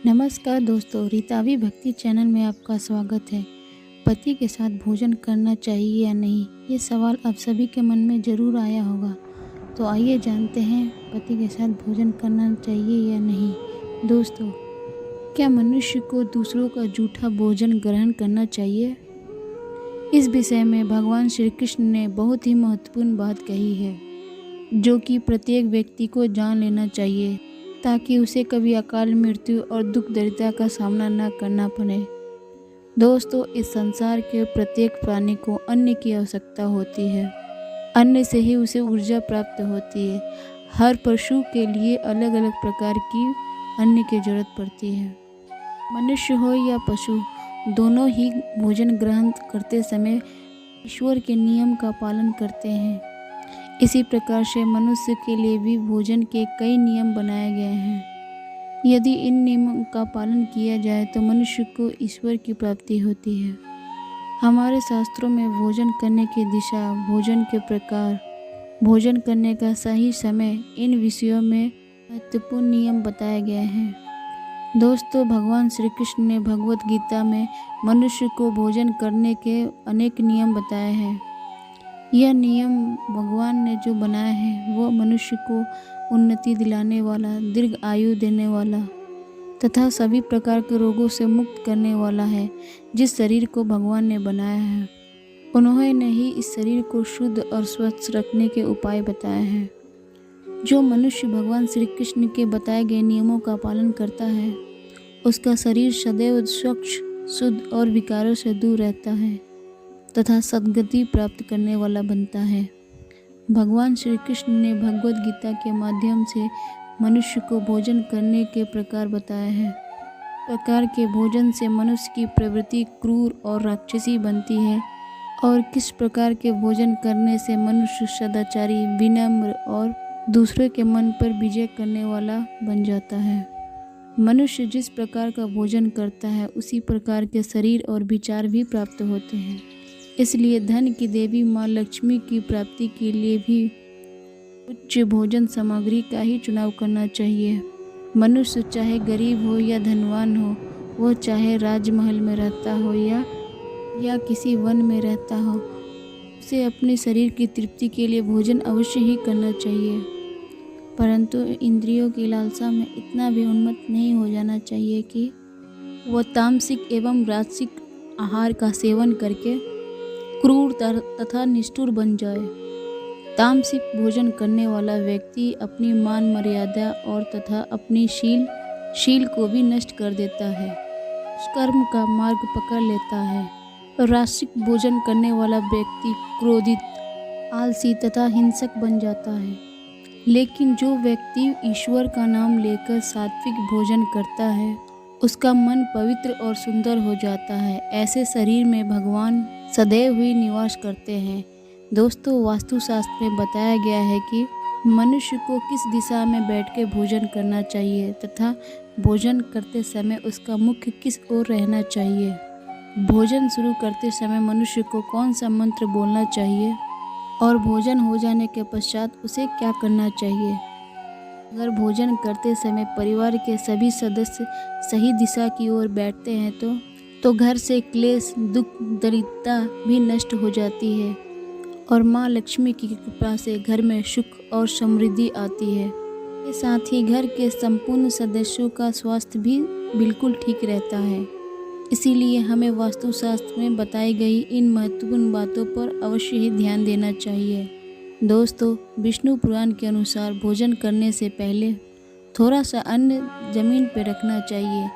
नमस्कार दोस्तों, रीतावी भक्ति चैनल में आपका स्वागत है। पति के साथ भोजन करना चाहिए या नहीं, ये सवाल आप सभी के मन में ज़रूर आया होगा। तो आइए जानते हैं, पति के साथ भोजन करना चाहिए या नहीं। दोस्तों, क्या मनुष्य को दूसरों का जूठा भोजन ग्रहण करना चाहिए? इस विषय में भगवान श्री कृष्ण ने बहुत ही महत्वपूर्ण बात कही है, जो कि प्रत्येक व्यक्ति को जान लेना चाहिए, ताकि उसे कभी अकाल मृत्यु और दुख दरिद्रता का सामना न करना पड़े। दोस्तों, इस संसार के प्रत्येक प्राणी को अन्न की आवश्यकता होती है। अन्न से ही उसे ऊर्जा प्राप्त होती है। हर पशु के लिए अलग अलग प्रकार की अन्न की जरूरत पड़ती है। मनुष्य हो या पशु, दोनों ही भोजन ग्रहण करते समय ईश्वर के नियम का पालन करते हैं। इसी प्रकार से मनुष्य के लिए भी भोजन के कई नियम बनाए गए हैं। यदि इन नियमों का पालन किया जाए तो मनुष्य को ईश्वर की प्राप्ति होती है। हमारे शास्त्रों में भोजन करने की दिशा, भोजन के प्रकार, भोजन करने का सही समय, इन विषयों में महत्वपूर्ण नियम बताए गए हैं। दोस्तों, भगवान श्री कृष्ण ने भगवत गीता में मनुष्य को भोजन करने के अनेक नियम बताए हैं। यह नियम भगवान ने जो बनाया है वो मनुष्य को उन्नति दिलाने वाला, दीर्घ आयु देने वाला तथा सभी प्रकार के रोगों से मुक्त करने वाला है। जिस शरीर को भगवान ने बनाया है, उन्होंने ही इस शरीर को शुद्ध और स्वच्छ रखने के उपाय बताए हैं। जो मनुष्य भगवान श्री कृष्ण के बताए गए नियमों का पालन करता है, उसका शरीर सदैव स्वच्छ, शुद्ध और विकारों से दूर रहता है तथा सद्गति प्राप्त करने वाला बनता है। भगवान श्री कृष्ण ने भगवद गीता के माध्यम से मनुष्य को भोजन करने के प्रकार बताए हैं। प्रकार के भोजन से मनुष्य की प्रवृत्ति क्रूर और राक्षसी बनती है, और किस प्रकार के भोजन करने से मनुष्य सदाचारी, विनम्र और दूसरे के मन पर विजय करने वाला बन जाता है। मनुष्य जिस प्रकार का भोजन करता है, उसी प्रकार के शरीर और विचार भी प्राप्त होते हैं। इसलिए धन की देवी माँ लक्ष्मी की प्राप्ति के लिए भी उच्च भोजन सामग्री का ही चुनाव करना चाहिए। मनुष्य चाहे गरीब हो या धनवान हो, वह चाहे राजमहल में रहता हो या किसी वन में रहता हो, उसे अपने शरीर की तृप्ति के लिए भोजन अवश्य ही करना चाहिए। परंतु इंद्रियों की लालसा में इतना भी उन्मत्त नहीं हो जाना चाहिए कि वह तामसिक एवं राजसिक आहार का सेवन करके क्रूर तथा निष्ठुर बन जाए। तामसिक भोजन करने वाला व्यक्ति अपनी मान मर्यादा और तथा अपनी शील को भी नष्ट कर देता है, कर्म का मार्ग पकड़ लेता है। राजसिक भोजन करने वाला व्यक्ति क्रोधित, आलसी तथा हिंसक बन जाता है। लेकिन जो व्यक्ति ईश्वर का नाम लेकर सात्विक भोजन करता है, उसका मन पवित्र और सुंदर हो जाता है। ऐसे शरीर में भगवान सदैव ही निवास करते हैं। दोस्तों, वास्तुशास्त्र में बताया गया है कि मनुष्य को किस दिशा में बैठकर भोजन करना चाहिए तथा भोजन करते समय उसका मुख किस ओर रहना चाहिए। भोजन शुरू करते समय मनुष्य को कौन सा मंत्र बोलना चाहिए और भोजन हो जाने के पश्चात उसे क्या करना चाहिए। अगर भोजन करते समय परिवार के सभी सदस्य सही दिशा की ओर बैठते हैं तो घर से क्लेश, दुख, दरिद्रता भी नष्ट हो जाती है और माँ लक्ष्मी की कृपा से घर में सुख और समृद्धि आती है। इसके साथ ही घर के संपूर्ण सदस्यों का स्वास्थ्य भी बिल्कुल ठीक रहता है। इसीलिए हमें वास्तुशास्त्र में बताई गई इन महत्वपूर्ण बातों पर अवश्य ही ध्यान देना चाहिए। दोस्तों, विष्णु पुराण के अनुसार भोजन करने से पहले थोड़ा सा अन्न जमीन पर रखना चाहिए,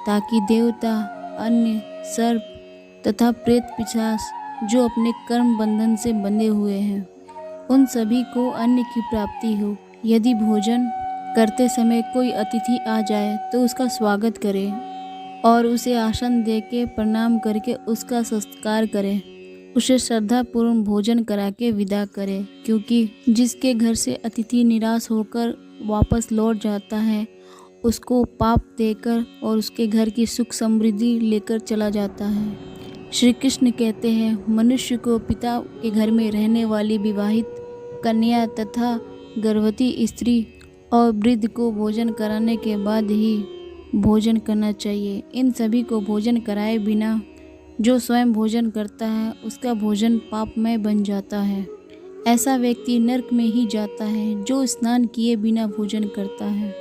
ताकि देवता, अन्य, सर्प तथा प्रेत पिशाच जो अपने कर्म बंधन से बंधे हुए हैं, उन सभी को अन्न की प्राप्ति हो। यदि भोजन करते समय कोई अतिथि आ जाए तो उसका स्वागत करें और उसे आसन दे के प्रणाम करके उसका सत्कार करें। उसे श्रद्धापूर्वक भोजन करा के विदा करें, क्योंकि जिसके घर से अतिथि निराश होकर वापस लौट जाता है, उसको पाप देकर और उसके घर की सुख समृद्धि लेकर चला जाता है। श्री कृष्ण कहते हैं, मनुष्य को पिता के घर में रहने वाली विवाहित कन्या तथा गर्भवती स्त्री और वृद्ध को भोजन कराने के बाद ही भोजन करना चाहिए। इन सभी को भोजन कराए बिना जो स्वयं भोजन करता है उसका भोजन पापमय बन जाता है। ऐसा व्यक्ति नरक में ही जाता है। जो स्नान किए बिना भोजन करता है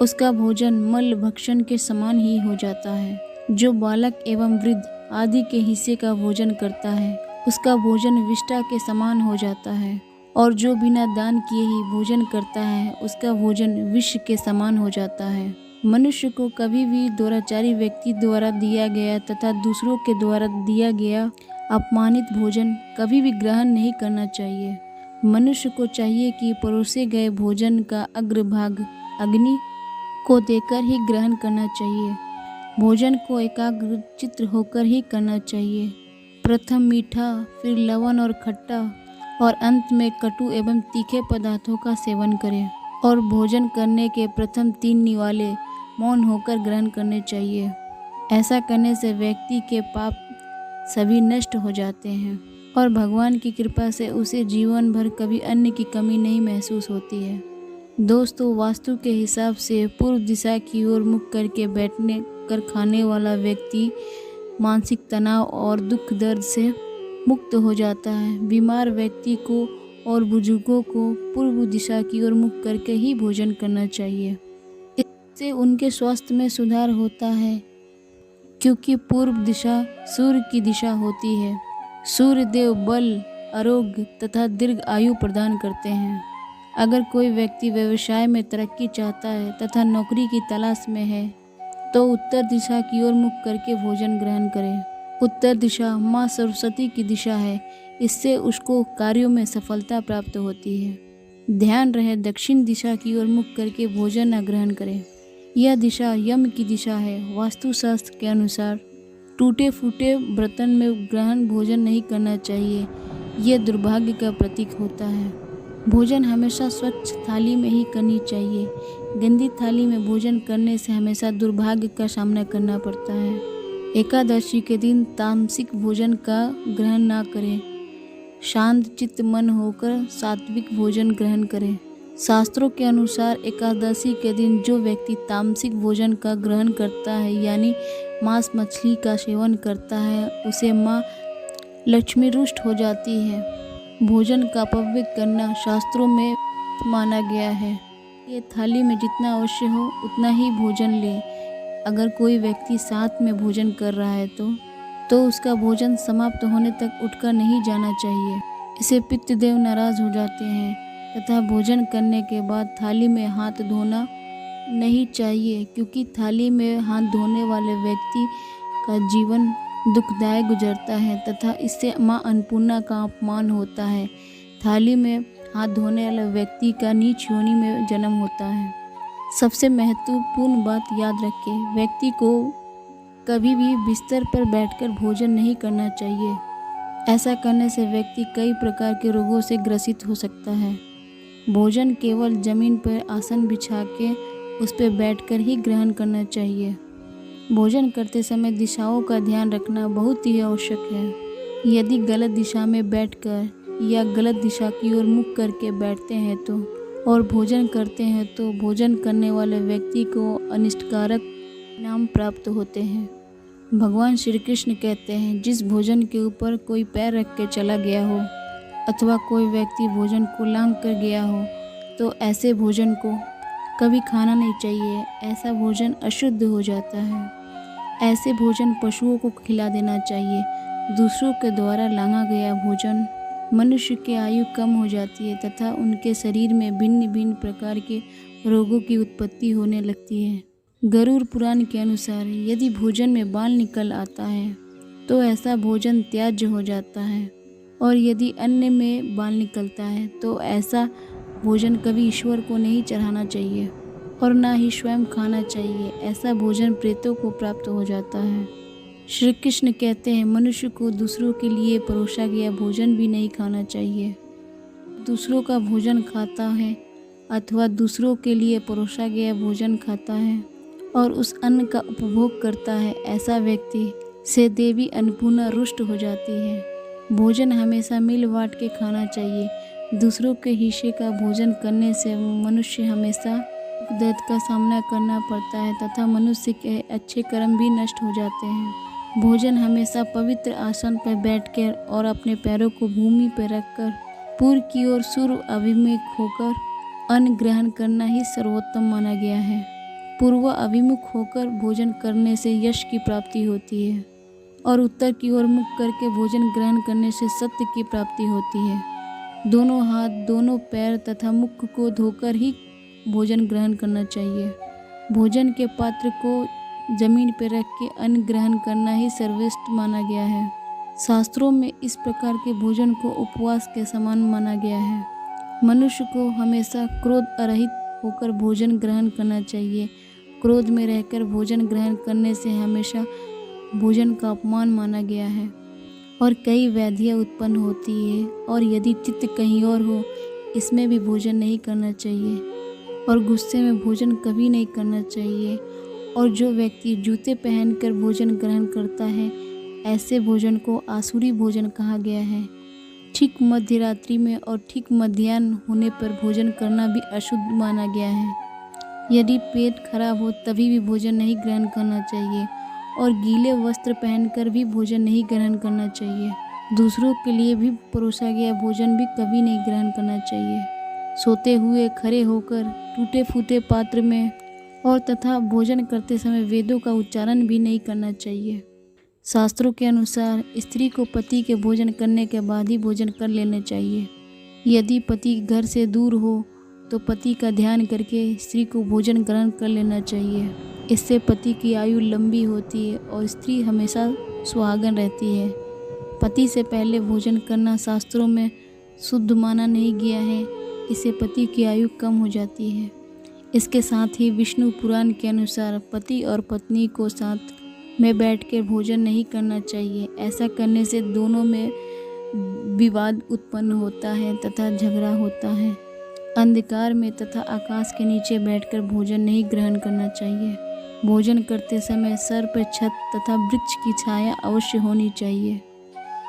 उसका भोजन मल भक्षण के समान ही हो जाता है। जो बालक एवं वृद्ध आदि के हिस्से का भोजन करता है उसका भोजन विष्ठा के समान हो जाता है। और जो बिना दान किए ही भोजन करता है उसका भोजन विष के समान हो जाता है। मनुष्य को कभी भी दुराचारी व्यक्ति द्वारा दिया गया तथा दूसरों के द्वारा दिया गया अपमानित भोजन कभी भी ग्रहण नहीं करना चाहिए। मनुष्य को चाहिए कि परोसे गए भोजन का अग्रभाग अग्नि को देकर ही ग्रहण करना चाहिए। भोजन को एकाग्र चित्त होकर ही करना चाहिए। प्रथम मीठा, फिर लवण और खट्टा और अंत में कटु एवं तीखे पदार्थों का सेवन करें। और भोजन करने के प्रथम 3 निवाले मौन होकर ग्रहण करने चाहिए। ऐसा करने से व्यक्ति के पाप सभी नष्ट हो जाते हैं और भगवान की कृपा से उसे जीवन भर कभी अन्न की कमी नहीं महसूस होती है। दोस्तों, वास्तु के हिसाब से पूर्व दिशा की ओर मुख करके बैठने कर खाने वाला व्यक्ति मानसिक तनाव और दुख दर्द से मुक्त हो जाता है। बीमार व्यक्ति को और बुजुर्गों को पूर्व दिशा की ओर मुख करके ही भोजन करना चाहिए। इससे उनके स्वास्थ्य में सुधार होता है, क्योंकि पूर्व दिशा सूर्य की दिशा होती है। सूर्य देव बल, आरोग्य तथा दीर्घ आयु प्रदान करते हैं। अगर कोई व्यक्ति व्यवसाय में तरक्की चाहता है तथा नौकरी की तलाश में है तो उत्तर दिशा की ओर मुख करके भोजन ग्रहण करें। उत्तर दिशा माँ सरस्वती की दिशा है। इससे उसको कार्यों में सफलता प्राप्त होती है। ध्यान रहे, दक्षिण दिशा की ओर मुख करके भोजन न ग्रहण करें। यह दिशा यम की दिशा है। वास्तुशास्त्र के अनुसार टूटे फूटे बर्तन में ग्रहण भोजन नहीं करना चाहिए। यह दुर्भाग्य का प्रतीक होता है। भोजन हमेशा स्वच्छ थाली में ही करनी चाहिए। गंदी थाली में भोजन करने से हमेशा दुर्भाग्य का सामना करना पड़ता है। एकादशी के दिन तामसिक भोजन का ग्रहण ना करें। शांत चित्त मन होकर सात्विक भोजन ग्रहण करें। शास्त्रों के अनुसार एकादशी के दिन जो व्यक्ति तामसिक भोजन का ग्रहण करता है यानी मांस मछली का सेवन करता है उसे माँ लक्ष्मी रुष्ट हो जाती है। भोजन का अपव्यय करना शास्त्रों में माना गया है। ये थाली में जितना अवश्य हो उतना ही भोजन ले। अगर कोई व्यक्ति साथ में भोजन कर रहा है तो उसका भोजन समाप्त होने तक उठकर नहीं जाना चाहिए। इससे पितृदेव नाराज हो जाते हैं तथा भोजन करने के बाद थाली में हाथ धोना नहीं चाहिए, क्योंकि थाली में हाथ धोने वाले व्यक्ति का जीवन दुखदायक गुजरता है तथा इससे माँ अन्नपूर्णा का अपमान होता है। थाली में हाथ धोने वाले व्यक्ति का नीच योनि में जन्म होता है। सबसे महत्वपूर्ण बात याद रखें, व्यक्ति को कभी भी बिस्तर पर बैठकर भोजन नहीं करना चाहिए। ऐसा करने से व्यक्ति कई प्रकार के रोगों से ग्रसित हो सकता है। भोजन केवल जमीन पर आसन बिछा के उस पर बैठकर ही ग्रहण करना चाहिए। भोजन करते समय दिशाओं का ध्यान रखना बहुत ही आवश्यक है। यदि गलत दिशा में बैठकर या गलत दिशा की ओर मुख करके बैठते हैं तो और भोजन करते हैं तो भोजन करने वाले व्यक्ति को अनिष्टकारक परिणाम प्राप्त होते हैं। भगवान श्री कृष्ण कहते हैं, जिस भोजन के ऊपर कोई पैर रख के चला गया हो अथवा कोई व्यक्ति भोजन को लांघ कर गया हो तो ऐसे भोजन को कभी खाना नहीं चाहिए। ऐसा भोजन अशुद्ध हो जाता है। ऐसे भोजन पशुओं को खिला देना चाहिए। दूसरों के द्वारा लांघा गया भोजन मनुष्य की आयु कम हो जाती है तथा उनके शरीर में भिन्न भिन्न प्रकार के रोगों की उत्पत्ति होने लगती है। गरुड़ पुराण के अनुसार यदि भोजन में बाल निकल आता है तो ऐसा भोजन त्याज्य हो जाता है, और यदि अन्न में बाल निकलता है तो ऐसा भोजन कभी ईश्वर को नहीं चढ़ाना चाहिए और ना ही स्वयं खाना चाहिए। ऐसा भोजन प्रेतों को प्राप्त हो जाता है। श्री कृष्ण कहते हैं, मनुष्य को दूसरों के लिए परोसा गया भोजन भी नहीं खाना चाहिए। दूसरों का भोजन खाता है अथवा दूसरों के लिए परोसा गया भोजन खाता है और उस अन्न का उपभोग करता है, ऐसा व्यक्ति से देवी अन्नपूर्णा रुष्ट हो जाती है। भोजन हमेशा मिल बांट के खाना चाहिए। दूसरों के हिस्से का भोजन करने से मनुष्य हमेशा दर्द का सामना करना पड़ता है तथा मनुष्य के अच्छे कर्म भी नष्ट हो जाते हैं। भोजन हमेशा पवित्र आसन पर बैठकर और अपने पैरों को भूमि पर रखकर पूर्व की ओर सूर्य अभिमुख होकर अन्न ग्रहण करना ही सर्वोत्तम माना गया है। पूर्व अभिमुख होकर भोजन करने से यश की प्राप्ति होती है और उत्तर की ओर मुख करके भोजन ग्रहण करने से सत्य की प्राप्ति होती है। दोनों हाथ, दोनों पैर तथा मुख को धोकर ही भोजन ग्रहण करना चाहिए। भोजन के पात्र को जमीन पर रख के अन्न ग्रहण करना ही सर्वश्रेष्ठ माना गया है। शास्त्रों में इस प्रकार के भोजन को उपवास के समान माना गया है। मनुष्य को हमेशा क्रोध अरहित होकर भोजन ग्रहण करना चाहिए। क्रोध में रहकर भोजन ग्रहण करने से हमेशा भोजन का अपमान माना गया है और कई व्याधियाँ उत्पन्न होती है। और यदि चित्त कहीं और हो, इसमें भी भोजन नहीं करना चाहिए और गुस्से में भोजन कभी नहीं करना चाहिए। और जो व्यक्ति जूते पहनकर भोजन ग्रहण करता है, ऐसे भोजन को आसुरी भोजन कहा गया है। ठीक मध्य में और ठीक मध्याह्न होने पर भोजन करना भी अशुद्ध माना गया है। यदि पेट खराब हो तभी भी भोजन नहीं ग्रहण करना चाहिए और गीले वस्त्र पहनकर भी भोजन नहीं ग्रहण करना चाहिए। दूसरों के लिए भी परोसा गया भोजन भी कभी नहीं ग्रहण करना चाहिए। सोते हुए, खड़े होकर, टूटे फूटे पात्र में और तथा भोजन करते समय वेदों का उच्चारण भी नहीं करना चाहिए। शास्त्रों के अनुसार स्त्री को पति के भोजन करने के बाद ही भोजन कर लेना चाहिए। यदि पति घर से दूर हो तो पति का ध्यान करके स्त्री को भोजन ग्रहण कर लेना चाहिए। इससे पति की आयु लंबी होती है और स्त्री हमेशा सुहागन रहती है। पति से पहले भोजन करना शास्त्रों में शुद्ध माना नहीं गया है। इससे पति की आयु कम हो जाती है। इसके साथ ही विष्णु पुराण के अनुसार पति और पत्नी को साथ में बैठकर भोजन नहीं करना चाहिए। ऐसा करने से दोनों में विवाद उत्पन्न होता है तथा झगड़ा होता है। अंधकार में तथा आकाश के नीचे बैठकर भोजन नहीं ग्रहण करना चाहिए। भोजन करते समय सर पर छत तथा वृक्ष की छाया अवश्य होनी चाहिए।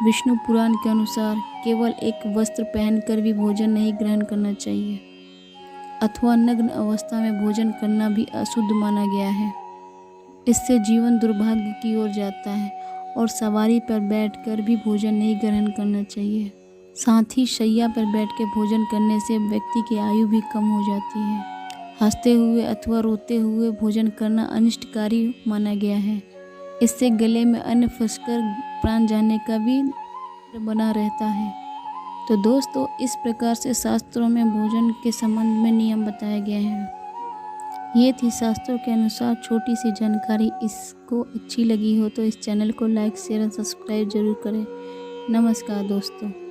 विष्णु पुराण के अनुसार केवल एक वस्त्र पहनकर भी भोजन नहीं ग्रहण करना चाहिए अथवा नग्न अवस्था में भोजन करना भी अशुद्ध माना गया है। इससे जीवन दुर्भाग्य की ओर जाता है और सवारी पर बैठकर भी भोजन नहीं ग्रहण करना चाहिए। साथ ही शैया पर बैठ के भोजन करने से व्यक्ति की आयु भी कम हो जाती है। हंसते हुए अथवा रोते हुए भोजन करना अनिष्टकारी माना गया है। इससे गले में अन्न फंसकर प्राण जाने का भी बना रहता है। तो दोस्तों, इस प्रकार से शास्त्रों में भोजन के संबंध में नियम बताए गए हैं। ये थी शास्त्रों के अनुसार छोटी सी जानकारी। इसको अच्छी लगी हो तो इस चैनल को लाइक, शेयर और सब्सक्राइब जरूर करें। नमस्कार दोस्तों।